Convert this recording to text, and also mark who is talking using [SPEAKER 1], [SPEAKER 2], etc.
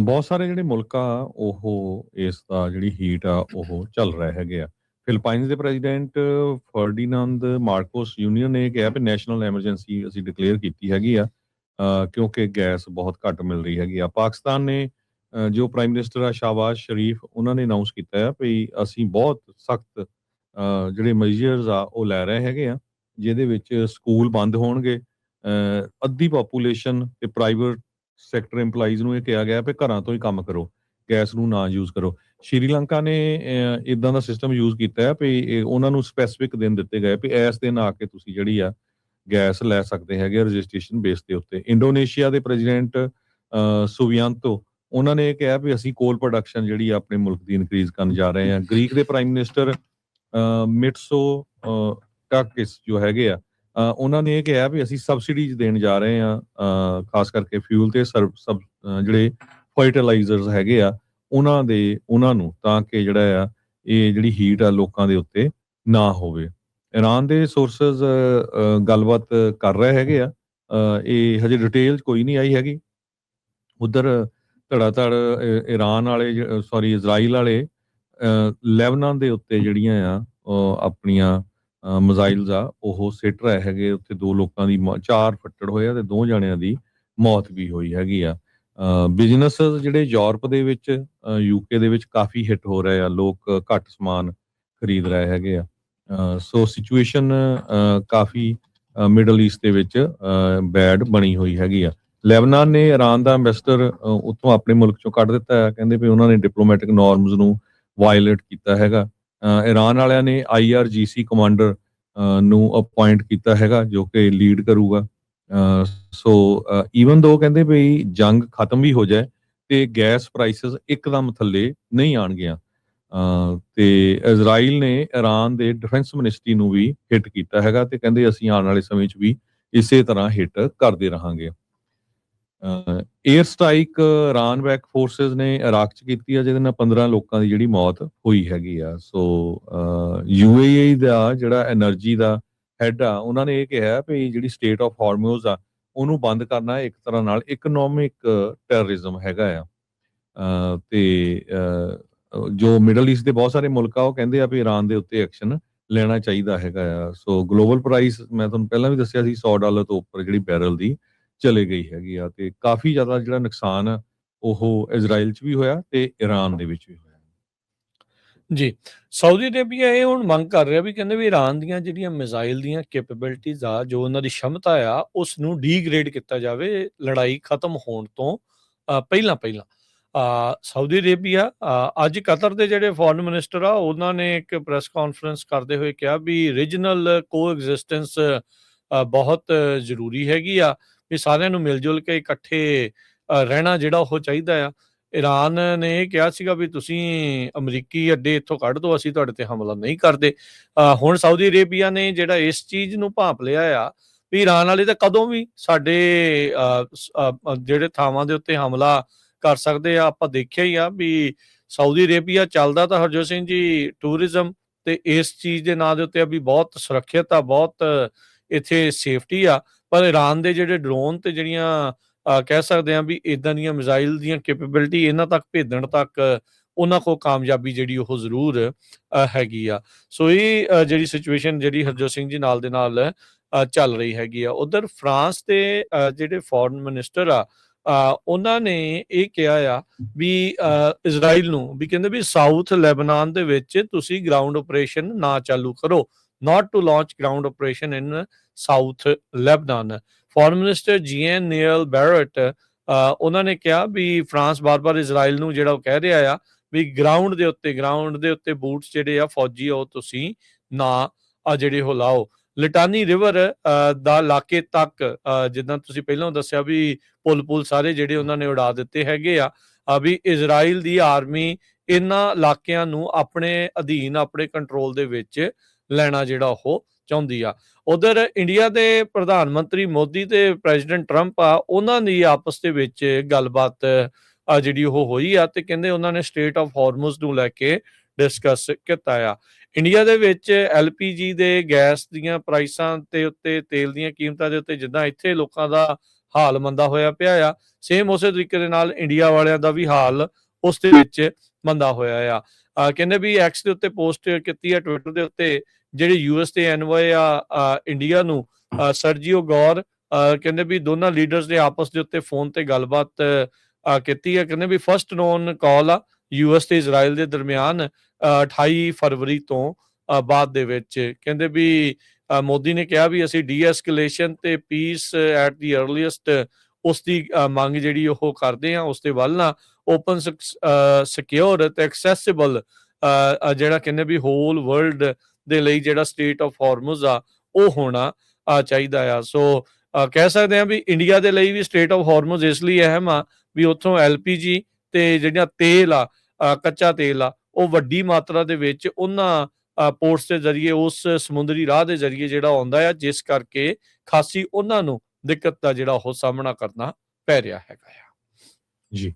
[SPEAKER 1] ਬਹੁਤ ਸਾਰੇ ਜਿਹੜੇ ਮੁਲਕ ਆ ਉਹ ਇਸ ਦਾ ਜਿਹੜੀ ਹੀਟ ਆ ਉਹ ਚੱਲ ਰਹੇ ਹੈਗੇ ਆ। ਫਿਲੀਪਾਈਨਸ ਦੇ ਪ੍ਰੈਜ਼ੀਡੈਂਟ ਫਰਡੀਨੰਦ ਮਾਰਕੋਸ ਜੂਨੀਅਰ ਨੇ ਕਿਹਾ ਵੀ ਨੈਸ਼ਨਲ ਐਮਰਜੈਂਸੀ ਅਸੀਂ ਡਿਕਲੇਅਰ ਕੀਤੀ ਹੈਗੀ ਆ, ਕਿਉਂਕਿ ਗੈਸ ਬਹੁਤ ਘੱਟ ਮਿਲ ਰਹੀ ਹੈਗੀ ਆ। ਪਾਕਿਸਤਾਨ ਨੇ ਜੋ ਪ੍ਰਾਈਮ ਮਿਨਿਸਟਰ ਆ ਸ਼ਾਹਬਾਜ਼ ਸ਼ਰੀਫ, ਉਹਨਾਂ ਨੇ ਅਨਾਉਂਸ ਕੀਤਾ ਆ ਵੀ ਅਸੀਂ ਬਹੁਤ ਸਖਤ ਜਿਹੜੇ ਮੈਜਰਸ ਆ ਉਹ ਲੈ ਰਹੇ ਹੈਗੇ ਆ, ਜਿਹਦੇ ਵਿੱਚ ਸਕੂਲ ਬੰਦ ਹੋਣਗੇ। ਅੱਧੀ ਪਾਪੂਲੇਸ਼ਨ ਤੇ ਪ੍ਰਾਈਵੇਟ ਸੈਕਟਰ EMPLOYEES ਨੂੰ ਇਹ ਕਿਹਾ ਗਿਆ ਵੀ ਘਰਾਂ ਤੋਂ ਹੀ ਕੰਮ ਕਰੋ, ਗੈਸ ਨੂੰ ਨਾ ਯੂਜ਼ ਕਰੋ। ਸ਼੍ਰੀਲੰਕਾ ਨੇ ਇਦਾਂ ਦਾ ਸਿਸਟਮ ਯੂਜ਼ ਕੀਤਾ ਹੈ ਵੀ ਉਹਨਾਂ ਨੂੰ ਸਪੈਸੀਫਿਕ ਦਿਨ ਦਿੱਤੇ ਗਏ ਵੀ ਇਸ ਦਿਨ ਆ ਕੇ ਤੁਸੀਂ ਜਿਹੜੀ ਆ ਗੈਸ ਲੈ ਸਕਦੇ ਹੈਗੇ ਰਜਿਸਟ੍ਰੇਸ਼ਨ ਬੇਸ ਦੇ ਉੱਤੇ। ਇੰਡੋਨੇਸ਼ੀਆ ਦੇ ਪ੍ਰੈਜ਼ੀਡੈਂਟ ਸੁਬਿਆਂਤੋ, ਉਹਨਾਂ ਨੇ ਇਹ ਕਿਹਾ ਵੀ ਅਸੀਂ ਕੋਲ ਪ੍ਰੋਡਕਸ਼ਨ ਜਿਹੜੀ ਆ ਆਪਣੇ ਮੁਲਕ ਦੀ ਇਨਕਰੀਜ਼ ਕਰਨ ਜਾ ਰਹੇ ਹਾਂ। ਗ੍ਰੀਕ ਦੇ ਪ੍ਰਾਈਮ ਮਿਨਿਸਟਰ ਮਿਟਸੋ ਟਾਕਿਸ ਜੋ ਹੈਗੇ ਆ, ਉਹਨਾਂ ਨੇ ਇਹ ਕਿਹਾ ਵੀ ਅਸੀਂ ਸਬਸਿਡੀਜ਼ ਦੇਣ ਜਾ ਰਹੇ ਹਾਂ, ਖਾਸ ਕਰਕੇ ਫਿਊਲ ਤੇ ਜਿਹੜੇ ਫਰਟੀਲਾਈਜ਼ਰਸ ਹੈਗੇ ਆ ਉਹਨਾਂ ਨੂੰ, ਤਾਂ ਕਿ ਜਿਹੜਾ ਆ ਇਹ ਜਿਹੜੀ ਹੀਟ ਆ ਲੋਕਾਂ ਦੇ ਉੱਤੇ ਨਾ ਹੋਵੇ। ਇਰਾਨ ਦੇ ਸੋਰਸਸ ਗੱਲਬਾਤ ਕਰ ਰਹੇ ਹੈਗੇ ਆ, ਇਹ ਹਜੇ ਡਿਟੇਲ ਕੋਈ ਨਹੀਂ ਆਈ ਹੈਗੀ। ਉਧਰ ਧੜਾ ਧੜ ਇਰਾਨ ਵਾਲੇ ਸੌਰੀ ਇਜ਼ਰਾਈਲ ਵਾਲੇ ਲੈਬਨਾਨ ਦੇ ਉੱਤੇ ਜਿਹੜੀਆਂ ਆ ਆਪਣੀਆਂ ਮਿਜ਼ਾਈਲਸ ਆ ਉਹ ਸਿੱਟ ਰਹੇ ਹੈਗੇ। ਉੱਥੇ 2 ਲੋਕਾਂ ਦੀ 4 ਫੱਟੜ ਹੋਏ ਆ ਤੇ 2 ਜਣਿਆਂ ਦੀ ਮੌਤ ਵੀ ਹੋਈ ਹੈਗੀ ਆ। ਬਿਜ਼ਨਸ ਜਿਹੜੇ ਯੂਰਪ ਦੇ ਵਿੱਚ UK ਦੇ ਵਿੱਚ ਕਾਫੀ ਹਿੱਟ ਹੋ ਰਹੇ ਆ, ਲੋਕ ਘੱਟ ਸਮਾਨ ਖਰੀਦ ਰਹੇ ਹੈਗੇ ਆ। ਸੋ ਸਿਚੁਏਸ਼ਨ ਕਾਫੀ ਮਿਡਲ ਈਸਟ ਦੇ ਵਿੱਚ ਬੈਡ ਬਣੀ ਹੋਈ ਹੈਗੀ ਆ। ਲੈਬਨਾਨ ਨੇ ਇਰਾਨ ਦਾ ਐਂਬੈਸਡਰ ਉੱਥੋਂ ਆਪਣੇ ਮੁਲਕ ਚੋਂ ਕੱਢ ਦਿੱਤਾ ਹੈ, ਕਹਿੰਦੇ ਵੀ ਉਹਨਾਂ ਨੇ ਡਿਪਲੋਮੈਟਿਕ ਨਾਰਮਸ ਨੂੰ ਵਾਇਲੇਟ ਕੀਤਾ ਹੈਗਾ। ਇਰਾਨ ਵਾਲਿਆਂ ਨੇ IRGC ਕਮਾਂਡਰ ਨੂੰ ਅਪਾਇੰਟ ਕੀਤਾ ਹੈਗਾ, ਜੋ ਕਿ ਲੀਡ ਕਰੂਗਾ। ਸੋ ਈਵਨ ਦੋ ਕਹਿੰਦੇ ਵੀ ਜੰਗ ਖਤਮ ਵੀ ਹੋ ਜਾਏ ਤੇ ਗੈਸ ਪ੍ਰਾਈਸਸ ਇੱਕਦਮ ਥੱਲੇ ਨਹੀਂ ਆਣਗੀਆਂ। ਤੇ ਇਜ਼ਰਾਈਲ ਨੇ ਇਰਾਨ ਦੇ ਡਿਫੈਂਸ ਮਿਨਿਸਟਰੀ ਨੂੰ ਵੀ ਹਿੱਟ ਕੀਤਾ ਹੈਗਾ ਤੇ ਕਹਿੰਦੇ ਅਸੀਂ ਆਉਣ ਵਾਲੇ ਸਮੇਂ 'ਚ ਵੀ ਇਸੇ ਤਰ੍ਹਾਂ ਹਿੱਟ ਕਰਦੇ ਰਹਾਂਗੇ। Air strike Iran back forces ਨੇ ਇਰਾਕ 'ਚ ਕੀਤੀ ਆ, ਜਿਹਦੇ ਨਾਲ 15 ਲੋਕਾਂ ਦੀ ਜਿਹੜੀ ਮੌਤ ਹੋਈ ਹੈਗੀ ਆ। ਸੋ UAE ਦਾ ਜਿਹੜਾ ਐਨਰਜੀ ਦਾ ਹੈਡ ਆ, ਉਹਨਾਂ ਨੇ ਇਹ ਕਿਹਾ ਵੀ ਜਿਹੜੀ ਸਟੇਟ ਆਫ ਹਾਰਮੋਜ਼ ਆ ਉਹਨੂੰ ਬੰਦ ਕਰਨਾ ਇੱਕ ਤਰ੍ਹਾਂ ਨਾਲ ਇਕਨੋਮਿਕ ਟੈਰਰਿਜ਼ਮ ਹੈਗਾ ਆ। ਤੇ ਜੋ ਮਿਡਲ ਈਸਟ ਦੇ ਬਹੁਤ ਸਾਰੇ ਮੁਲਕ ਆ ਉਹ ਕਹਿੰਦੇ ਆ ਵੀ ਇਰਾਨ ਦੇ ਉੱਤੇ ਐਕਸ਼ਨ ਲੈਣਾ ਚਾਹੀਦਾ ਹੈਗਾ ਆ। ਸੋ ਗਲੋਬਲ ਪ੍ਰਾਈਸ ਮੈਂ ਤੁਹਾਨੂੰ ਪਹਿਲਾਂ ਵੀ ਦੱਸਿਆ ਸੀ $100 ਤੋਂ ਉੱਪਰ ਜਿਹੜੀ ਬੈਰਲ ਦੀ ਚਲੇ ਗਈ ਹੈਗੀ ਆ, ਤੇ ਕਾਫੀ ਜ਼ਿਆਦਾ ਜਿਹੜਾ ਨੁਕਸਾਨ ਆ ਉਹ ਇਜ਼ਰਾਈਲ 'ਚ ਵੀ ਹੋਇਆ ਤੇ ਇਰਾਨ ਦੇ ਵਿੱਚ ਵੀ ਹੋਇਆ।
[SPEAKER 2] ਜੀ, ਸਾਊਦੀ ਅਰੇਬੀਆ ਇਹ ਹੁਣ ਮੰਗ ਕਰ ਰਿਹਾ ਵੀ ਕਹਿੰਦੇ ਵੀ ਇਰਾਨ ਦੀਆਂ ਜਿਹੜੀਆਂ ਮਿਜ਼ਾਈਲ ਦੀਆਂ ਕੈਪੇਬਿਲਿਟੀਜ਼ ਆ, ਜੋ ਉਹਨਾਂ ਦੀ ਸ਼ਮਤਾ ਆ, ਉਸ ਨੂੰ ਡੀਗ੍ਰੇਡ ਕੀਤਾ ਜਾਵੇ ਲੜਾਈ ਖਤਮ ਹੋਣ ਤੋਂ ਪਹਿਲਾਂ। ਸਾਊਦੀ ਅਰੇਬੀਆ ਅੱਜ ਕਤਰ ਦੇ ਜਿਹੜੇ ਫੋਰਨ ਮਿਨਿਸਟਰ ਆ, ਉਹਨਾਂ ਨੇ ਇੱਕ ਪ੍ਰੈਸ ਕਾਨਫਰੰਸ ਕਰਦੇ ਹੋਏ ਕਿਹਾ ਵੀ ਰੀਜਨਲ ਕੋਐਗਜ਼ਿਸਟੈਂਸ ਬਹੁਤ ਜ਼ਰੂਰੀ ਹੈਗੀ ਆ, ਵੀ ਸਾਰਿਆਂ ਨੂੰ ਮਿਲ ਜੁਲ ਕੇ ਇਕੱਠੇ ਰਹਿਣਾ ਜਿਹੜਾ ਉਹ ਚਾਹੀਦਾ ਆ। ਇਰਾਨ ਨੇ ਇਹ ਕਿਹਾ ਸੀਗਾ ਵੀ ਤੁਸੀਂ ਅਮਰੀਕੀ ਅੱਡੇ ਇੱਥੋਂ ਕੱਢ ਦਿਓ, ਅਸੀਂ ਤੁਹਾਡੇ ਤੇ ਹਮਲਾ ਨਹੀਂ ਕਰਦੇ। ਹੁਣ ਸਾਊਦੀ ਅਰੇਬੀਆ ਨੇ ਜਿਹੜਾ ਇਸ ਚੀਜ਼ ਨੂੰ ਭਾਂਪ ਲਿਆ ਆ ਵੀ ਇਰਾਨ ਵਾਲੇ ਤਾਂ ਕਦੋਂ ਵੀ ਸਾਡੇ ਜਿਹੜੇ ਥਾਵਾਂ ਦੇ ਉੱਤੇ ਹਮਲਾ ਕਰ ਸਕਦੇ ਆ। ਆਪਾਂ ਦੇਖਿਆ ਹੀ ਆ ਵੀ ਸਾਊਦੀ ਅਰੇਬੀਆ ਚੱਲਦਾ ਤਾਂ ਹਰਜੋਤ ਸਿੰਘ ਜੀ ਟੂਰਿਜ਼ਮ ਤੇ ਇਸ ਚੀਜ਼ ਦੇ ਨਾਂ ਦੇ ਉੱਤੇ ਆ ਵੀ ਬਹੁਤ ਸੁਰੱਖਿਅਤ ਆ, ਬਹੁਤ ਇੱਥੇ ਸੇਫਟੀ ਆ, ਪਰ ਇਰਾਨ ਦੇ ਜਿਹੜੇ ਡਰੋਨ ਤੇ ਜਿਹੜੀਆਂ ਕਹਿ ਸਕਦੇ ਹਾਂ ਵੀ ਇਦਾਂ ਦੀਆਂ ਮਿਜ਼ਾਈਲ ਦੀਆਂ ਕੈਪੇਬਿਲਿਟੀ ਇਹਨਾਂ ਤੱਕ ਭੇਜਣ ਤੱਕ ਉਹਨਾਂ ਕੋਲ ਕਾਮਯਾਬੀ ਜਿਹੜੀ ਉਹ ਜ਼ਰੂਰ ਹੈਗੀ ਆ। ਸੋ ਇਹ ਜਿਹੜੀ ਸਿਚੁਏਸ਼ਨ ਜਿਹੜੀ ਹਰਜੋਤ ਸਿੰਘ ਜੀ ਨਾਲ ਦੇ ਨਾਲ ਚੱਲ ਰਹੀ ਹੈਗੀ ਆ। ਉਧਰ ਫਰਾਂਸ ਦੇ ਜਿਹੜੇ ਫੋਰਨ ਮਿਨਿਸਟਰ ਆ, ਉਹਨਾਂ ਨੇ ਇਹ ਕਿਹਾ ਆ ਵੀ ਇਜ਼ਰਾਈਲ ਨੂੰ ਵੀ ਕਹਿੰਦੇ ਵੀ ਸਾਊਥ ਲੈਬਨਾਨ ਦੇ ਵਿੱਚ ਤੁਸੀਂ ਗਰਾਊਂਡ ਆਪਰੇਸ਼ਨ ਨਾ ਚਾਲੂ ਕਰੋ, not to launch ground operation in South Lebanon। Foreign minister Jean Barrot ਉਹਨਾਂ ਨੇ ਕਿਹਾ ਵੀ ਫਰਾਂਸ ਬਾਰ-ਬਾਰ ਇਜ਼ਰਾਈਲ ਨੂੰ ਜਿਹੜਾ ਉਹ ਕਹਿ ਰਿਹਾ ਆ ਵੀ ਗਰਾਊਂਡ ਦੇ ਉੱਤੇ ਬੂਟਸ ਜਿਹੜੇ ਆ ਫੌਜੀ ਉਹ ਤੁਸੀਂ ਨਾ ਜਿਹੜੇ ਉਹ ਲਾਓ। ਲਿਟਾਨੀ ਰਿਵਰ ਦਾ ਇਲਾਕੇ ਤੱਕ ਜਿੱਦਾਂ ਤੁਸੀਂ ਪਹਿਲਾਂ ਦੱਸਿਆ ਵੀ ਪੁਲ ਸਾਰੇ ਜਿਹੜੇ ਉਹਨਾਂ ਨੇ ਉਡਾ ਦਿੱਤੇ ਹੈਗੇ ਆ, ਵੀ ਇਜ਼ਰਾਈਲ ਦੀ ਆਰਮੀ ਇਹਨਾਂ ਇਲਾਕਿਆਂ ਨੂੰ ਆਪਣੇ ਅਧੀਨ, ਆਪਣੇ ਕੰਟਰੋਲ ਦੇ ਵਿੱਚ ਲੈਣਾ ਜਿਹੜਾ ਉਹ ਚਾਹੁੰਦੀ ਆ। ਉਧਰ ਇੰਡੀਆ ਦੇ ਪ੍ਰਧਾਨ ਮੰਤਰੀ ਮੋਦੀ ਤੇ ਪ੍ਰੈਜ਼ੀਡੈਂਟ ਟਰੰਪ ਆ, ਉਹਨਾਂ ਦੀ ਆਪਸ ਦੇ ਵਿੱਚ ਗੱਲਬਾਤ ਜਿਹੜੀ ਉਹ ਹੋਈ ਆ ਤੇ ਕਹਿੰਦੇ ਉਹਨਾਂ ਨੇ ਸਟੇਟ ਆਫ ਹਾਰਮੋਜ਼ ਨੂੰ ਲੈ ਕੇ ਡਿਸਕਸ ਕੀਤਾ ਆ। ਇੰਡੀਆ ਦੇ ਵਿੱਚ LPG ਦੇ ਗੈਸ ਦੀਆਂ ਪ੍ਰਾਈਸਾਂ ਤੇ ਉੱਤੇ, ਤੇਲ ਦੀਆਂ ਕੀਮਤਾਂ ਦੇ ਉੱਤੇ ਜਿੱਦਾਂ ਇੱਥੇ ਲੋਕਾਂ ਦਾ ਹਾਲ ਮੰਦਾ ਹੋਇਆ ਪਿਆ ਆ। ਸੇਮ ਉਸੇ ਤਰੀਕੇ ਦੇ ਨਾਲ ਇੰਡੀਆ ਵਾਲਿਆਂ ਦਾ ਵੀ ਹਾਲ ਉਸ ਦੇ ਵਿੱਚ ਮੰਦਾ ਹੋਇਆ ਆ। ਕਹਿੰਦੇ ਵੀ ਐਕਸ ਦੇ ਉੱਤੇ ਪੋਸਟ ਕੀਤੀ ਆ, ਟਵਿੱਟਰ ਦੇ ਉੱਤੇ, ਜਿਹੜੇ ਯੂਐਸ ਦੇ ਐਨਵਾਏ ਆ ਇੰਡੀਆ ਨੂੰ, ਸਰਜੀਓ ਗੌਰ, ਕਹਿੰਦੇ ਵੀ ਦੋਨਾਂ ਲੀਡਰਸ ਨੇ ਆਪਸ ਦੇ ਉੱਤੇ ਫੋਨ ਤੇ ਗੱਲਬਾਤ ਕੀਤੀ ਹੈ। ਕਹਿੰਦੇ ਵੀ ਫਸਟ ਨੋਨ ਕਾਲ ਆ ਯੂਐਸ ਤੇ ਇਜ਼ਰਾਈਲ ਦੇ ਦਰਮਿਆਨ 28 ਫਰਵਰੀ ਤੋਂ ਬਾਅਦ ਦੇ ਵਿੱਚ। ਕਹਿੰਦੇ ਵੀ ਮੋਦੀ ਨੇ ਕਿਹਾ ਵੀ ਅਸੀਂ ਡੀ-ਐਸਕੇਲੇਸ਼ਨ ਤੇ ਪੀਸ ਐਟ ਦੀ ਅਰਲੀਐਸਟ ਉਸ ਦੀ ਮੰਗ ਜਿਹੜੀ ਉਹ ਕਰਦੇ ਆ, ਉਸ ਦੇ ਵੱਲ ਨਾ ਓਪਨ ਸਿਕਿਉਰ ਤੇ ਐਕਸੈਸਿਬਲ ਜਿਹੜਾ ਕਹਿੰਦੇ ਵੀ ਹੋਲ ਵਰਲਡ ਦੇ ਲਈ ਜਿਹੜਾ ਸਟੇਟ ਆਫ ਹਾਰਮਜ਼ ਆ ਉਹ ਹੋਣਾ ਚਾਹੀਦਾ ਆ। ਸੋ ਕਹਿ ਸਕਦੇ ਆ ਵੀ ਇੰਡੀਆ ਦੇ ਲਈ ਵੀ ਸਟੇਟ ਆਫ ਹਾਰਮਜ਼ ਇਸ ਲਈ ਅਹਿਮ ਆ ਵੀ ਉੱਥੋਂ LPG ਤੇ ਜਿਹੜੀਆਂ ਤੇਲ ਆ, ਕੱਚਾ ਤੇਲ ਆ, ਉਹ ਵੱਡੀ ਮਾਤਰਾ ਦੇ ਵਿੱਚ ਉਹਨਾਂ ਪੋਰਟਸ ਦੇ ਜ਼ਰੀਏ, ਉਸ ਸਮੁੰਦਰੀ ਰਾਹ ਦੇ ਜ਼ਰੀਏ ਜਿਹੜਾ ਆਉਂਦਾ ਆ, ਜਿਸ ਕਰਕੇ ਖਾਸੀ ਉਹਨਾਂ ਨੂੰ ਦਿੱਕਤ ਦਾ ਜਿਹੜਾ ਉਹ ਸਾਹਮਣਾ ਕਰਨਾ ਪੈ ਰਿਹਾ ਹੈਗਾ ਆ।
[SPEAKER 1] ਜੀ।